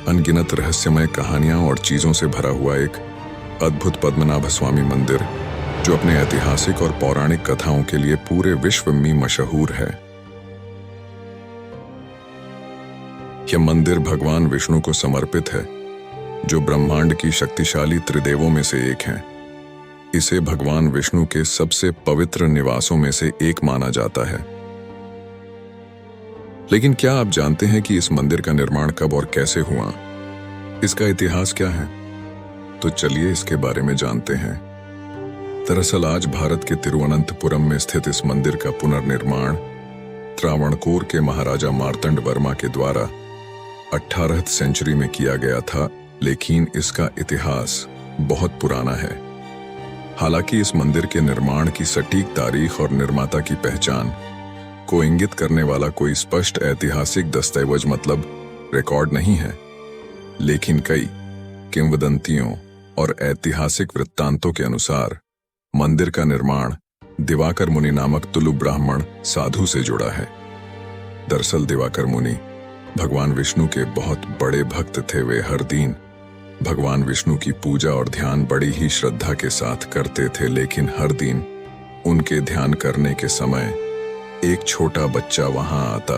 अनगिनत रहस्यमय कहानियां और चीजों से भरा हुआ एक अद्भुत पद्मनाभ स्वामी मंदिर जो अपने ऐतिहासिक और पौराणिक कथाओं के लिए पूरे विश्व में मशहूर है। यह मंदिर भगवान विष्णु को समर्पित है, जो ब्रह्मांड की शक्तिशाली त्रिदेवों में से एक हैं। इसे भगवान विष्णु के सबसे पवित्र निवासों में से एक माना जाता है। लेकिन क्या आप जानते हैं कि इस मंदिर का निर्माण कब और कैसे हुआ? इसका इतिहास क्या है? तो चलिए इसके बारे में जानते हैं। दरअसल आज भारत के तिरुवनंतपुरम में स्थित इस मंदिर का पुनर्निर्माण त्रावणकोर के महाराजा मार्तंड वर्मा के द्वारा 18वीं सेंचुरी में किया गया था, लेकिन इसका इतिहास बहुत पुराना है। हालांकि इस मंदिर के निर्माण की सटीक तारीख और निर्माता की पहचान को इंगित करने वाला कोई स्पष्ट ऐतिहासिक दस्तावेज मतलब रिकॉर्ड नहीं है, लेकिन कई किंवदंतियों और ऐतिहासिक वृत्तांतों के अनुसार मंदिर का निर्माण दिवाकर मुनि नामक तुलु ब्राह्मण साधु से जुड़ा है। दरअसल दिवाकर मुनि भगवान विष्णु के बहुत बड़े भक्त थे। वे हर दिन भगवान विष्णु की पूजा और ध्यान बड़ी ही श्रद्धा के साथ करते थे, लेकिन हर दिन उनके ध्यान करने के समय एक छोटा बच्चा वहां आता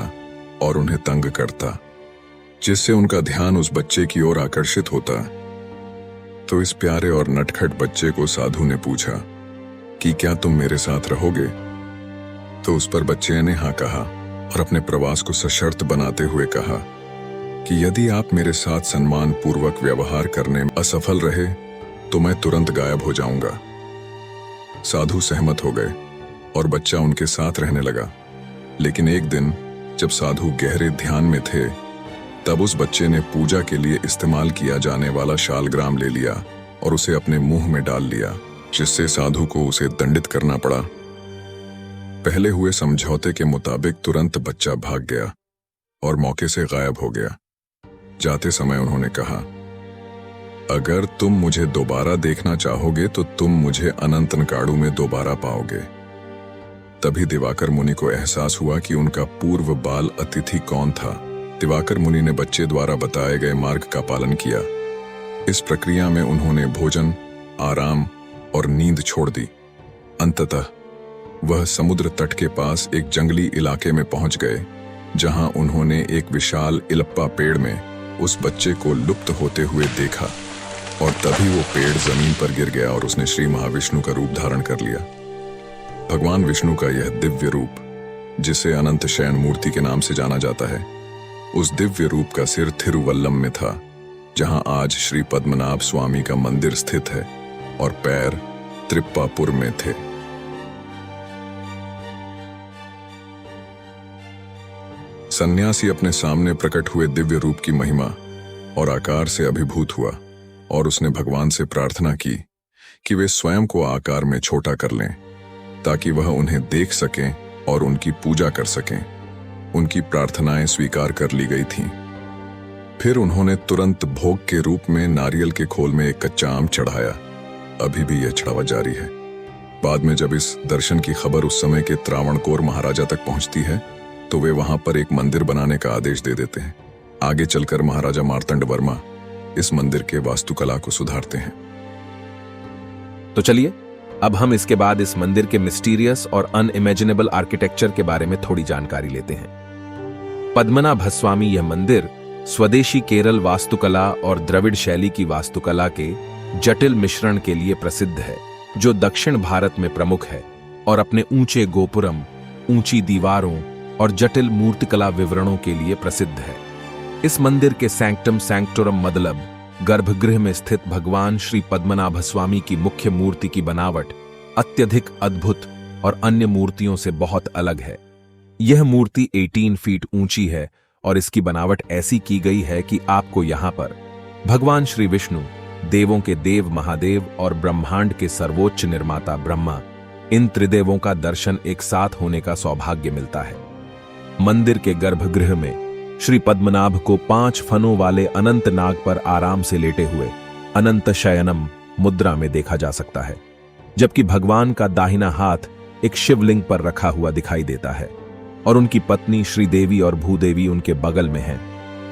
और उन्हें तंग करता, जिससे उनका ध्यान उस बच्चे की ओर आकर्षित होता। तो इस प्यारे और नटखट बच्चे को साधु ने पूछा कि क्या तुम मेरे साथ रहोगे? तो उस पर बच्चे ने हाँ कहा और अपने प्रवास को सशर्त बनाते हुए कहा कि यदि आप मेरे साथ सम्मान पूर्वक व्यवहार करने में असफल रहे तो मैं तुरंत गायब हो जाऊंगा। साधु सहमत हो गए और बच्चा उनके साथ रहने लगा। लेकिन एक दिन जब साधु गहरे ध्यान में थे, तब उस बच्चे ने पूजा के लिए इस्तेमाल किया जाने वाला शालग्राम ले लिया और उसे अपने मुंह में डाल लिया, जिससे साधु को उसे दंडित करना पड़ा। पहले हुए समझौते के मुताबिक तुरंत बच्चा भाग गया और मौके से गायब हो गया। जाते समय उन्होंने कहा, अगर तुम मुझे दोबारा देखना चाहोगे तो तुम मुझे अनंतनकाडु में दोबारा पाओगे। तभी दिवाकर मुनि को एहसास हुआ कि उनका पूर्व बाल अतिथि कौन था। दिवाकर मुनि ने बच्चे द्वारा बताए गए मार्ग का पालन किया। इस प्रक्रिया में उन्होंने भोजन, आराम और नींद छोड़ दी। अंततः वह समुद्र तट के पास एक जंगली इलाके में पहुंच गए, जहां उन्होंने एक विशाल इलप्पा पेड़ में उस बच्चे को लुप्त होते हुए देखा और तभी वो पेड़ जमीन पर गिर गया और उसने श्री महाविष्णु का रूप धारण कर लिया। भगवान विष्णु का यह दिव्य रूप, जिसे अनंत शयन मूर्ति के नाम से जाना जाता है, उस दिव्य रूप का सिर थिरुवल्लम में था, जहां आज श्री पद्मनाभ स्वामी का मंदिर स्थित है, और पैर त्रिप्पापुर में थे। सन्यासी अपने सामने प्रकट हुए दिव्य रूप की महिमा और आकार से अभिभूत हुआ और उसने भगवान से प्रार्थना की कि वे स्वयं को आकार में छोटा कर लें, ताकि वह उन्हें देख सकें और उनकी पूजा कर सकें। उनकी प्रार्थनाएं स्वीकार कर ली गई थीं। फिर उन्होंने तुरंत भोग के रूप में नारियल के खोल में एक कच्चा आम चढ़ाया। अभी भी यह चढ़ावा जारी है। बाद में जब इस दर्शन की खबर उस समय के त्रावणकोर महाराजा तक पहुंचती है, तो वे वहां पर एक मंदिर बनाने का आदेश दे देते हैं। आगे चलकर महाराजा मार्तंड वर्मा इस मंदिर के वास्तुकला को सुधारते हैं। तो चलिए अब हम इसके बाद इस मंदिर के मिस्टीरियस और अनइमेजिनेबल आर्किटेक्चर के बारे में थोड़ी जानकारी लेते हैं। पद्मनाभ स्वामी यह मंदिर स्वदेशी केरल वास्तुकला और द्रविड़ शैली की वास्तुकला के जटिल मिश्रण के लिए प्रसिद्ध है, जो दक्षिण भारत में प्रमुख है और अपने ऊंचे गोपुरम, ऊंची दीवारों और जटिल मूर्तिकला विवरणों के लिए प्रसिद्ध है। इस मंदिर के सैंक्टम सैंक्टोरम मतलब गर्भगृह में स्थित भगवान श्री पद्मनाभ स्वामी की मुख्य मूर्ति की बनावट अत्यधिक अद्भुत और अन्य मूर्तियों से बहुत अलग है। यह मूर्ति 18 फीट ऊंची है और इसकी बनावट ऐसी की गई है कि आपको यहाँ पर भगवान श्री विष्णु, देवों के देव महादेव और ब्रह्मांड के सर्वोच्च निर्माता ब्रह्मा, इन त्रिदेवों का दर्शन एक साथ होने का सौभाग्य मिलता है। मंदिर के गर्भगृह में श्री पद्मनाभ को 5 फनों वाले अनंत नाग पर आराम से लेटे हुए अनंत शयनम मुद्रा में देखा जा सकता है, जबकि भगवान का दाहिना हाथ एक शिवलिंग पर रखा हुआ दिखाई देता है और उनकी पत्नी श्रीदेवी और भूदेवी उनके बगल में हैं।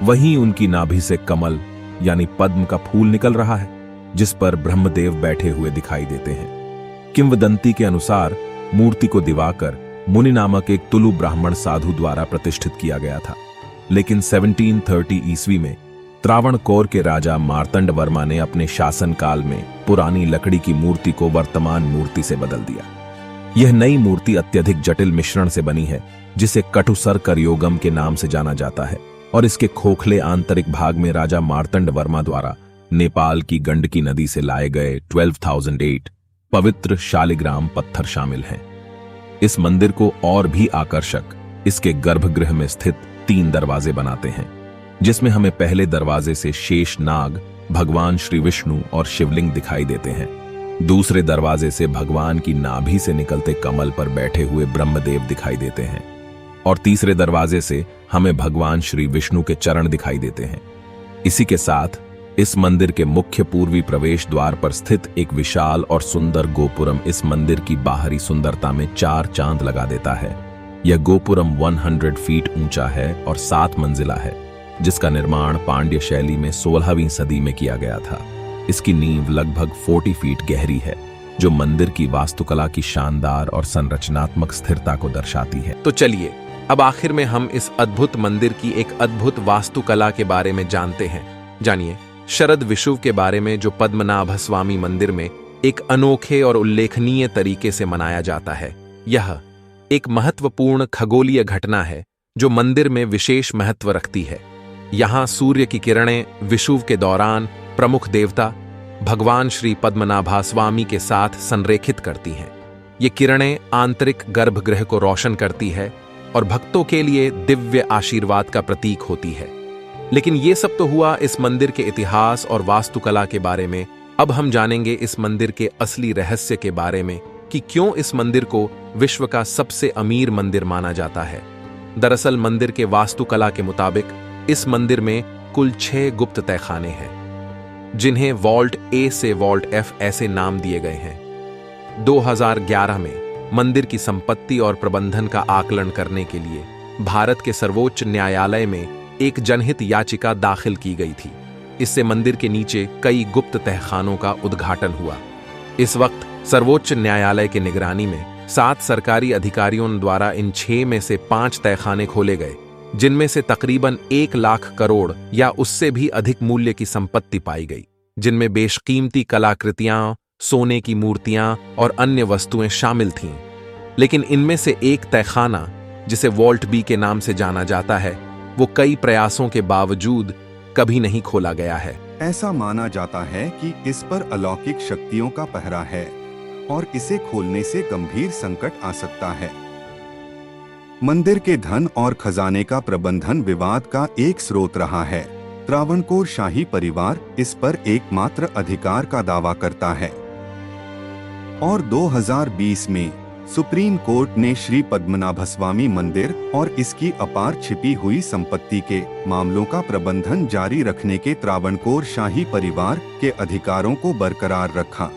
वहीं उनकी नाभि से कमल यानी पद्म का फूल निकल रहा है, जिस पर ब्रह्मदेव बैठे हुए दिखाई देते हैं। किंवदंती के अनुसार मूर्ति को दिवाकर मुनि नामक एक तुलु ब्राह्मण साधु द्वारा प्रतिष्ठित किया गया था, लेकिन 1730 ईस्वी में त्रावणकोर के राजा मार्तंड वर्मा ने अपने शासनकाल में पुरानी लकड़ी की मूर्ति को वर्तमान मूर्ति से बदल दिया। यह नई मूर्ति अत्यधिक जटिल मिश्रण से बनी है, जिसे कटुसर करयोगम के नाम से जाना जाता है, और इसके खोखले आंतरिक भाग में राजा मार्तंड वर्मा द्वारा नेपाल की गंडकी नदी से लाए गए 12,008 पवित्र शालिग्राम पत्थर शामिल हैं। इस मंदिर को और भी आकर्षक इसके गर्भगृह में स्थित 3 दरवाजे बनाते हैं, जिसमें हमें पहले दरवाजे से शेष नाग, भगवान श्री विष्णु और शिवलिंग दिखाई देते हैं। दूसरे दरवाजे से भगवान की नाभि से निकलते कमल पर बैठे हुए ब्रह्मदेव दिखाई देते हैं, और तीसरे दरवाजे से हमें भगवान श्री विष्णु के चरण दिखाई देते हैं। इसी के साथ इस मंदिर के मुख्य पूर्वी प्रवेश द्वार पर स्थित एक विशाल और सुंदर गोपुरम इस मंदिर की बाहरी सुंदरता में 4 चांद लगा देता है। यह गोपुरम 100 फीट ऊंचा है और 7 मंजिला है, जिसका निर्माण पांड्य शैली में 16वीं सदी में किया गया था। इसकी नींव लगभग 40 फीट गहरी है, जो मंदिर की वास्तुकला की शानदार और संरचनात्मक स्थिरता को दर्शाती है। तो चलिए अब आखिर में हम इस अद्भुत मंदिर की एक अद्भुत वास्तुकला के बारे में जानते हैं। जानिए शरद विषुव के बारे में, जो पद्मनाभ स्वामी मंदिर में एक अनोखे और उल्लेखनीय तरीके से मनाया जाता है। यह एक महत्वपूर्ण खगोलीय घटना है जो मंदिर में विशेष महत्व रखती है। यहाँ सूर्य की किरणें विषुव के दौरान प्रमुख देवता भगवान श्री पद्मनाभा स्वामी के साथ संरेखित करती हैं। ये किरणें आंतरिक गर्भगृह को रोशन करती है और भक्तों के लिए दिव्य आशीर्वाद का प्रतीक होती है। लेकिन ये सब तो हुआ इस मंदिर के इतिहास और वास्तुकला के बारे में। अब हम जानेंगे इस मंदिर के असली रहस्य के बारे में कि क्यों इस मंदिर को विश्व का सबसे अमीर मंदिर माना जाता है। दरअसल मंदिर के वास्तुकला के मुताबिक इस मंदिर में कुल 6 गुप्त तहखाने हैं, जिन्हें वॉल्ट ए से वॉल्ट एफ ऐसे नाम दिए गए हैं। 2011 में मंदिर की संपत्ति और प्रबंधन का आकलन करने के लिए भारत के सर्वोच्च न्यायालय में एक जनहित याचिका दाखिल की गई थी। इससे मंदिर के नीचे कई गुप्त तहखानों का उद्घाटन हुआ। इस वक्त सर्वोच्च न्यायालय की निगरानी में 7 सरकारी अधिकारियों द्वारा इन 6 में से 5 तहखाने खोले गए, जिनमें से तकरीबन 1 लाख करोड़ या उससे भी अधिक मूल्य की संपत्ति पाई गई, जिनमें बेशकीमती कलाकृतियां, सोने की मूर्तियां और अन्य वस्तुएं शामिल थीं। लेकिन इनमें से एक तहखाना, जिसे वॉल्ट बी के नाम से जाना जाता है, वो कई प्रयासों के बावजूद कभी नहीं खोला गया है। ऐसा माना जाता है कि इस पर अलौकिक शक्तियों का पहरा है और इसे खोलने से गंभीर संकट आ सकता है। मंदिर के धन और खजाने का प्रबंधन विवाद का एक स्रोत रहा है। त्रावणकोर शाही परिवार इस पर एकमात्र अधिकार का दावा करता है और 2020 में सुप्रीम कोर्ट ने श्री पद्मनाभस्वामी मंदिर और इसकी अपार छिपी हुई संपत्ति के मामलों का प्रबंधन जारी रखने के त्रावणकोर शाही परिवार के अधिकारों को बरकरार रखा।